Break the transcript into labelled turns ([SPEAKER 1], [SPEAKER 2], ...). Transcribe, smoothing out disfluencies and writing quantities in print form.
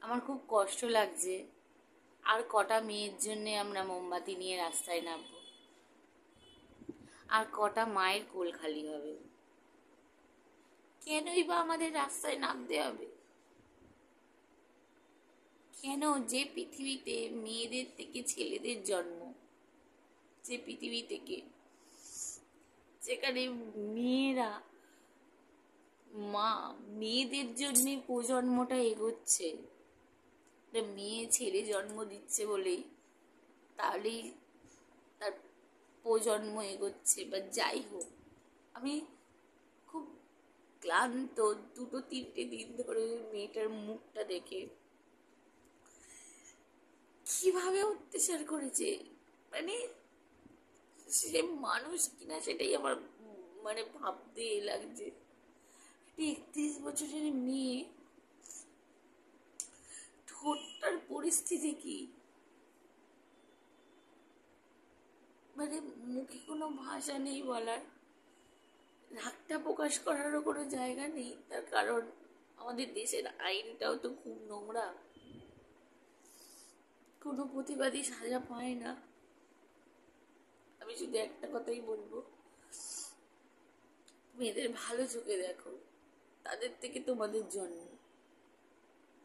[SPEAKER 1] আমার খুব কষ্ট লাগছে। আর কটা মেয়ের জন্যে আমরা মোমবাতি নিয়ে রাস্তায় নামবো? আর কটা মায়ের কোল খালি হবে? কেনই বা আমাদের রাস্তায় নামতে হবে? কেন? যে পৃথিবীতে মেয়েদের থেকে ছেলেদের জন্ম, যে পৃথিবী থেকে যেখানে মেয়েরা মা মেয়েদের জন্যে প্রজন্মটা এগোচ্ছে, মেয়ে ছেলে জন্ম দিচ্ছে বলেই তাহলেই তার প্রজন্ম এগোচ্ছে বা যাই হোক। আমি খুব ক্লান্ত, দুটো তিনটে দিন ধরে মেয়েটার মুখটা দেখে কিভাবে অত্যাচার করেছে, মানে সে মানুষ কিনা সেটাই আমার ভাবতে লাগছে। একটি 31 বছরের মেয়ে, ঠোঁটটার পরিস্থিতি কি, মুখে কোনো ভাষা নেই বলার, রাগটা প্রকাশ করারও কোনো জায়গা নেই। তার কারণ আমাদের দেশের আইনটাও তো খুব নোংরা, কোনো প্রতিবাদী সাজা পায় না। আমি শুধু একটা কথাই বলবো, মেয়েদের ভালো চোখে দেখো, তাদের থেকে তোমাদের জন্ম।